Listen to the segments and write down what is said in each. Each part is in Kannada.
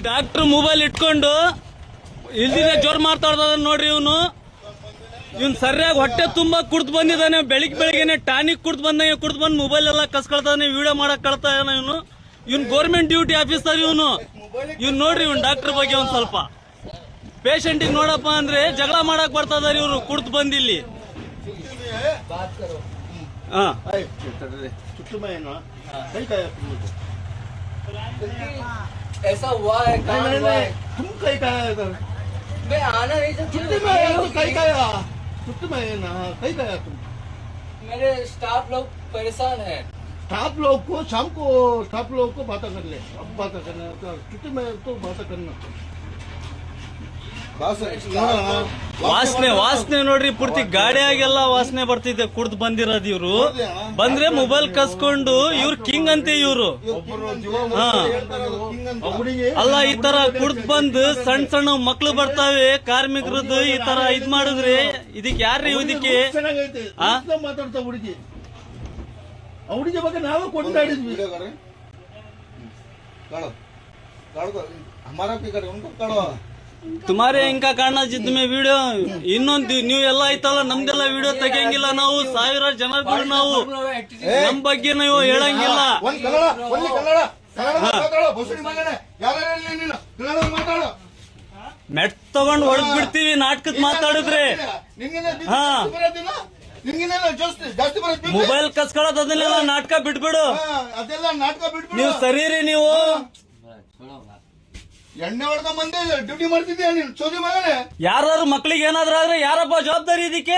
ಡಾಕ್ಟರ್ ಮೊಬೈಲ್ ಇಟ್ಕೊಂಡು ಇಲ್ದಿರ ಜೋರ್ ಮಾತಾಡ್ದ ನೋಡ್ರಿ ಇವನ್ ಸರಿಯಾಗಿ ಹೊಟ್ಟೆ ತುಂಬಾ ಕುಡ್ದು ಬಂದಿದ್ದಾನೆ. ಬೆಳಿಗ್ಗೆನೆ ಟಾನಿಕ್ ಕುಡ್ದು ಬಂದು ಮೊಬೈಲ್ ಎಲ್ಲ ಕಸ್ಕೊಳ್ತಾನೆ, ವಿಡಿಯೋ ಮಾಡಕ್ ಕಳ್ತಾನೆ ಇವನ್ ಗೌರ್ಮೆಂಟ್ ಡ್ಯೂಟಿ ಆಫೀಸರ್ ಇವ್ನು ನೋಡ್ರಿ ಡಾಕ್ಟರ್ ಬಗ್ಗೆ ಒಂದ್ ಸ್ವಲ್ಪ ಪೇಷಂಟ್ ನೋಡಪ್ಪ ಅಂದ್ರೆ ಜಗಳ ಮಾಡಕ್ ಬರ್ತಾ ಇದಾರೆ ಇವ್ರು ಕುಡ್ದು ಬಂದಿಲ್ಲಿ. ऐसा हुआ है तुम कहीं का मैं आना नहीं था छुट्टी में ना कहीं गया तुम? मेरे स्टाफ लोग परेशान है। स्टाफ लोग को शाम को स्टाफ लोग को बातें कर ले, अब बातें करना छुट्टी में तो बातें करना। ವಾಸನೆ ನೋಡ್ರಿ, ಪೂರ್ತಿ ಗಾಡಿಯಾಗೆಲ್ಲ ವಾಸನೆ ಬರ್ತಿದೆ. ಕುಡ್ದು ಬಂದಿರೋದು ಇವ್ರು ಬಂದ್ರೆ ಮೊಬೈಲ್ ಕಸ್ಕೊಂಡು ಇವ್ರು ಕಿಂಗ್ ಅಂತೆ ಇವ್ರು. ಅಲ್ಲ ಈ ತರ ಕುಡ್ದು ಬಂದು ಸಣ್ಣ ಮಕ್ಳು ಬರ್ತಾವೆ ಕಾರ್ಮಿಕರದ್ದು ಈ ತರ ಇದ್ ಮಾಡಿದ್ರೆ ಇದಕ್ಕೆ ಯಾರ್ರಿ ಇದಕ್ಕೆ ಮಾತಾಡ್ತಾ ಹುಡುಗಿ ಹುಡುಗಿ ಬಗ್ಗೆ ನಾವೇ ಕೊಂಡಾಡಿದ್ವಿ. ತುಮಾರೇ ಇಂಕ ಕಾರಣ ಜಿದ್ ಮೇ ವಿಡಿಯೋ ಇನ್ನೊಂದು ನೀವು ಎಲ್ಲ ಐತಲ್ಲ ನಮ್ದೆಲ್ಲ ವಿಡಿಯೋ ತೆಗಿಯಂಗಿಲ್ಲ ನಾವು. ಸಾವಿರ ಜನಗಳು ನಾವು ನಮ್ ಬಗ್ಗೆ ನೀವು ಹೇಳಂಗಿಲ್ಲ. ಮೆಟ್ ತಗೊಂಡ್ ಹೊಡೆದ್ ಬಿಡ್ತೀವಿ ನಾಟಕದ ಮಾತಾಡಿದ್ರೆ. ಮೊಬೈಲ್ ಕಸ್ಕೊಳ್ಳೋದು ಅದನ್ನೆಲ್ಲ ನಾಟಕ ಬಿಟ್ಬಿಡು. ನೀವು ಸರಿರಿ ನೀವು ಎಣ್ಣೆ ಹೊಡೆದ ಮಂದಿ ಡ್ಯೂಟಿ ಮಾಡ್ತಿದ್ಯಾ ನೀನು ಚೋದಿ ಮಗನೇ. ಯಾರು ಮಕ್ಳಿಗೆ ಏನಾದ್ರೂ ಆದ್ರೆ ಯಾರಪ್ಪ ಜವಾಬ್ದಾರಿ ಇದಕ್ಕೆ?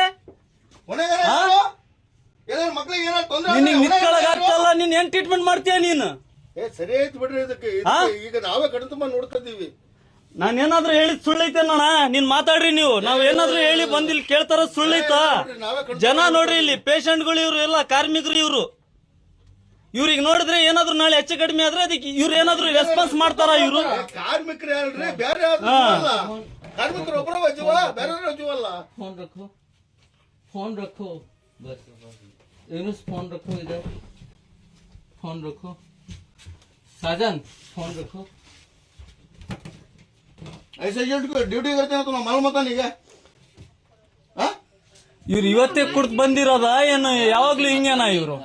ಮಕ್ಳಿಗೆ ಏನಾದ್ರು ತೊಂದ್ರೆ ನಿನಗೆ ನಿಂತ್ಕೊಳಕ್ ಆಗ್ತಲ್ಲ, ನೀನ್ ಹೆಂಗ್ ಟ್ರೀಟ್ಮೆಂಟ್ ಮಾಡ್ತೀಯ ನೀನು? ಸರಿ ಆಯ್ತು ಬಿಡ್ರಿ, ಇದಕ್ಕೆ ಈಗ ನಾವೇ ಕಣ್ತುಂಬ ನೋಡ್ತಾ ಇದೀವಿ. ನಾನೇನಾದ್ರೂ ಹೇಳಿದ್ ಸುಳ್ಳೈತೆ ನೋಣ, ನೀನ್ ಮಾತಾಡ್ರಿ ನೀವು. ನಾವ್ ಏನಾದ್ರೂ ಹೇಳಿ ಬಂದಿಲ್ಲಿ ಕೇಳ್ತಾರ ಸುಳ್ಳೈತಾ? ಜನ ನೋಡ್ರಿ ಇಲ್ಲಿ ಪೇಷಂಟ್ಗಳು ಇವ್ರು ಎಲ್ಲ ಕಾರ್ಮಿಕರು ಇವ್ರು. ಇವ್ರಿಗೆ ನೋಡಿದ್ರೆ ಏನಾದ್ರು ನಾಳೆ ಹೆಚ್ಚು ಕಡಿಮೆ ಆದ್ರೆ ಅದಕ್ಕೆ ಇವ್ರು ಏನಾದ್ರು ರೆಸ್ಪಾನ್ಸ್ ಮಾಡ್ತಾರ? ಇವ್ರು ಕಾರ್ಮಿಕರು ಹೇಳ್ರಿ, ಬೇರೆ ಕಾರ್ಮಿಕರು ಒಬ್ಬರ ಜೀವ ಬೇರೆ ಜೀವಲ್ಲ. फोन रखो बस यूनुस फोन रखो, इधर फोन रखो। साजन फोन रखो। ऐसे ड्यूटी करते हैं तो मालूम होता नहीं क्या? ಇವ್ರು ಇವತ್ತೇ ಕುಡ್ದು ಬಂದಿರೋದ ಏನು ಯಾವಾಗ್ಲೂ ಹಿಂಗೇನ ಇವ್ರು?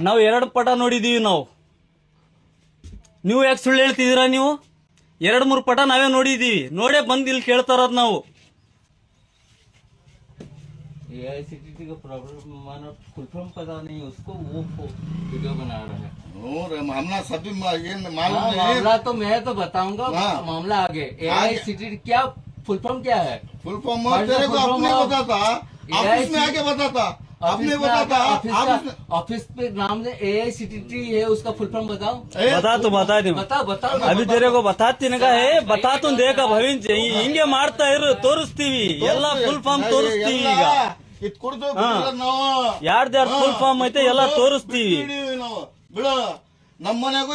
ನಾವು 2 ಪಟ ನೋಡಿದೀವಿ ನಾವು. ನೀವು ಯಾಕೆ ಸುಳ್ಳು ಹೇಳ್ತಿದ್ದೀರಾ? ನೀವು 2-3 ಪಟ ನಾವೇ ನೋಡಿದೀವಿ. ನೋಡೇ ಬಂದ್ ಇಲ್ಲಿ ಕೇಳ್ತಾರದ್ ನಾವು. एआईसीटीटी का प्रॉब्लम मानो फुल फॉर्म पता नहीं उसको, वो वीडियो बना रहा है। मामला सभी मामला तो मैं तो बताऊंगा मामला आगे। एआईसीटीटी क्या फुल फॉर्म क्या है? फुल फॉर्म तेरे को अपने बताता, ऑफिस में आके बताता, आपने बताता। ऑफिस पे नाम से एआईसीटीटी है, उसका फुल फॉर्म बताओ। बता बताओ अभी तेरे को बताती है बता तुम देखा भविंच ಹಿಂಗೆ ಮಾಡ್ತಾ ಇರು, ತೋರಿಸ್ತೀವಿ ಎಲ್ಲ ಫುಲ್ ಫಾರ್ಮ್ ತೋರಿಸ್ತೀವಿ. ಈಗ ಯಾರ್ದ್ಯಾರು ಫುಲ್ ಫಾರ್ಮ್ ಐತೆ ಎಲ್ಲ ತೋರಿಸ್ತೀವಿ. ಬಿಡ ನಮ್ಮನೆಗೂ